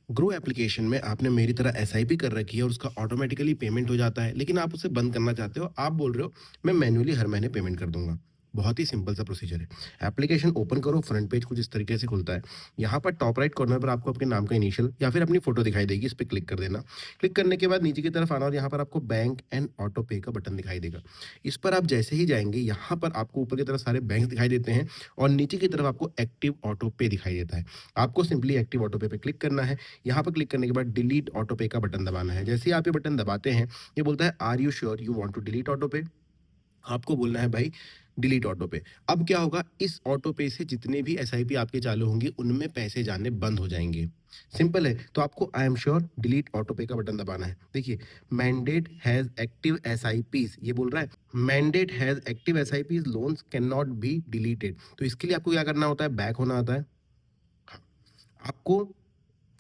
Grow application में आपने मेरी तरह एसआईपी कर रखी है और उसका ऑटोमेटिकली पेमेंट हो जाता है, लेकिन आप उसे बंद करना चाहते हो। आप बोल रहे हो मैं मैन्युअली हर महीने पेमेंट कर दूंगा। बहुत ही सिंपल सा प्रोसीजर है। एप्लीकेशन ओपन करो, फ्रंट पेज कुछ इस तरीके से खुलता है। यहाँ पर टॉप राइट कॉर्नर पर आपको आपके नाम का इनिशियल या फिर अपनी फोटो दिखाई देगी, इस पर क्लिक कर देना। क्लिक करने के बाद नीचे की तरफ आना और यहाँ पर आपको बैंक एंड ऑटो पे का बटन दिखाई देगा। इस पर आप जैसे ही जाएंगे, यहाँ पर आपको ऊपर की तरफ सारे बैंक दिखाई देते हैं और नीचे की तरफ आपको एक्टिव ऑटो पे दिखाई देता है। आपको सिंपली एक्टिव ऑटो पे क्लिक करना है। यहाँ पर क्लिक करने के बाद डिलीट ऑटो पे का बटन दबाना है। जैसे ही आप ये बटन दबाते हैं, ये बोलता है are you sure you want to delete auto pay. आपको बोलना है भाई डिलीट ऑटो पे। अब क्या होगा, इस ऑटो पे से जितने भी एसआईपी आपके चालू होंगे उनमें पैसे जाने बंद हो जाएंगे। सिंपल है। तो आपको I am sure delete auto पे का बटन दबाना है। देखिए, मैंडेट हैज एक्टिव एसआईपीज, ये बोल रहा है mandate has active SIPs, loans can not be deleted. तो इसके लिए आपको क्या करना होता है, बैक होना आता है। हाँ, आपको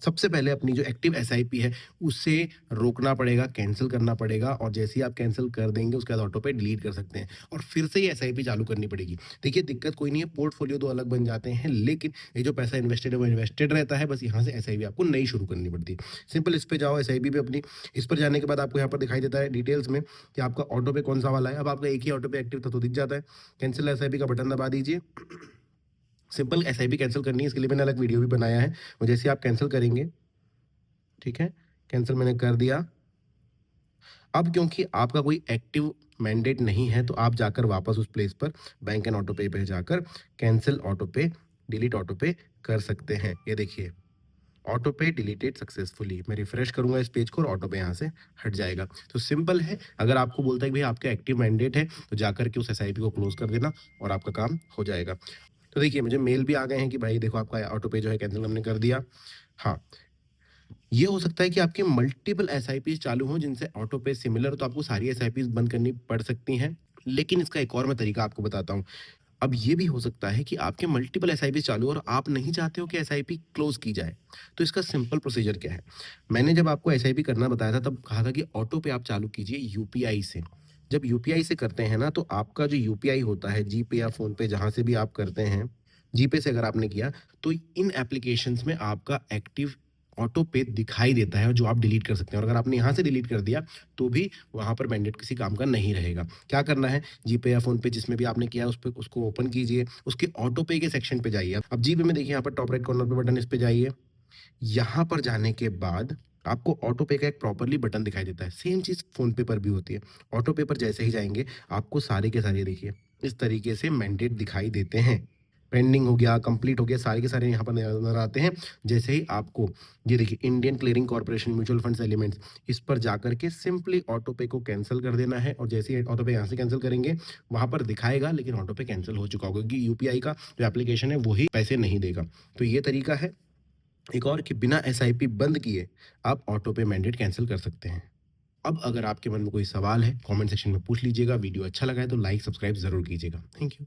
सबसे पहले अपनी जो एक्टिव एसआईपी है उसे रोकना पड़ेगा, कैंसिल करना पड़ेगा, और जैसे ही आप कैंसिल कर देंगे उसके बाद ऑटो पे डिलीट कर सकते हैं और फिर से ये एसआईपी चालू करनी पड़ेगी। देखिए, दिक्कत कोई नहीं है, पोर्टफोलियो तो अलग बन जाते हैं, लेकिन ये जो पैसा इन्वेस्टेड है वो इन्वेस्टेड रहता है। बस यहाँ से एसआईपी आपको नई शुरू करनी पड़ती है। सिंपल, इस पे जाओ एसआईपी पे अपनी। इस पर जाने के बाद आपको यहाँ पर दिखाई देता है डिटेल्स में कि आपका ऑटो पे कौन सा वाला है। अब आपका एक ही ऑटो पे एक्टिव था तो दिख जाता है। कैंसिल एसआईपी का बटन दबा दीजिए। सिंपल, एसआईपी कैंसिल करनी है, इसके लिए मैंने अलग वीडियो भी बनाया है। और जैसे आप कैंसिल करेंगे, ठीक है, कैंसिल मैंने कर दिया। अब क्योंकि आपका कोई एक्टिव मैंडेट नहीं है, तो आप जाकर वापस उस प्लेस पर बैंक एंड ऑटो पे पे जाकर कैंसिल ऑटो पे, डिलीट ऑटो पे कर सकते हैं। ये देखिए, ऑटो पे डिलीटेड सक्सेसफुली। मैं रिफ्रेश करूंगा इस पेज को और ऑटो पे यहाँ से हट जाएगा। तो सिंपल है। अगर आपको बोलता है कि भाई आपका एक्टिव मैंडेट है, तो जाकर के उस एसआईपी को क्लोज कर देना और आपका काम हो जाएगा। तो देखिए, मुझे मेल भी आ गए हैं कि भाई देखो आपका ऑटो पे जो है कैंसिल हमने कर दिया। हाँ, ये हो सकता है कि आपके मल्टीपल एसआईपीज़ चालू हों जिनसे ऑटो पे सिमिलर, तो आपको सारी एसआईपीज़ बंद करनी पड़ सकती हैं। लेकिन इसका एक और मैं तरीका आपको बताता हूँ। अब ये भी हो सकता है कि आपके मल्टीपल एसआईपी चालू हो और आप नहीं चाहते हो कि एसआईपी क्लोज़ की जाए। तो इसका सिंपल प्रोसीजर क्या है? मैंने जब आपको एसआईपी करना बताया था तब कहा था कि ऑटो पे आप चालू कीजिए यूपीआई से। जब यूपीआई से करते हैं ना, तो आपका जो यूपीआई होता है, जीपे या फ़ोन पे जहाँ से भी आप करते हैं, जीपे से अगर आपने किया, तो इन एप्लीकेशंस में आपका एक्टिव ऑटो पे दिखाई देता है, जो आप डिलीट कर सकते हैं। और अगर आपने यहाँ से डिलीट कर दिया, तो भी वहाँ पर मैंडेट किसी काम का नहीं रहेगा। क्या करना है, जीपे या फ़ोन पे जिसमें भी आपने किया है उस पे उसको ओपन कीजिए, उसके ऑटो पे के सेक्शन पे जाइए। अब जीपे में देखिए यहाँ पर टॉप राइट कॉर्नर पे बटन, इस पे जाइए। यहाँ पर जाने के बाद आपको ऑटो पे का एक प्रॉपर्ली बटन दिखाई देता है। सेम चीज़ फ़ोन पे पर भी होती है। ऑटो पे पर जैसे ही जाएँगे, आपको सारे के सारे देखिए इस तरीके से मैंडेट दिखाई देते हैं। पेंडिंग हो गया, कंप्लीट हो गया, सारे के सारे यहाँ पर नज़र आते हैं। जैसे ही आपको ये देखिए Indian clearing corporation mutual funds elements, इस पर जाकर के सिंपली ऑटो पे को कैंसल कर देना है। और जैसे ही ऑटो पे यहाँ से कैंसल करेंगे, वहाँ पर दिखाएगा लेकिन ऑटो पे कैंसल हो चुका होगा, क्योंकि यूपीआई का जो एप्लीकेशन है वही पैसे नहीं देगा। तो ये तरीका है एक और कि बिना एसआईपी बंद किए आप ऑटो पे मैंडेट कैंसिल कर सकते हैं। अब अगर आपके मन में कोई सवाल है, कमेंट सेक्शन में पूछ लीजिएगा। वीडियो अच्छा लगा है तो लाइक, सब्सक्राइब ज़रूर कीजिएगा। Thank you.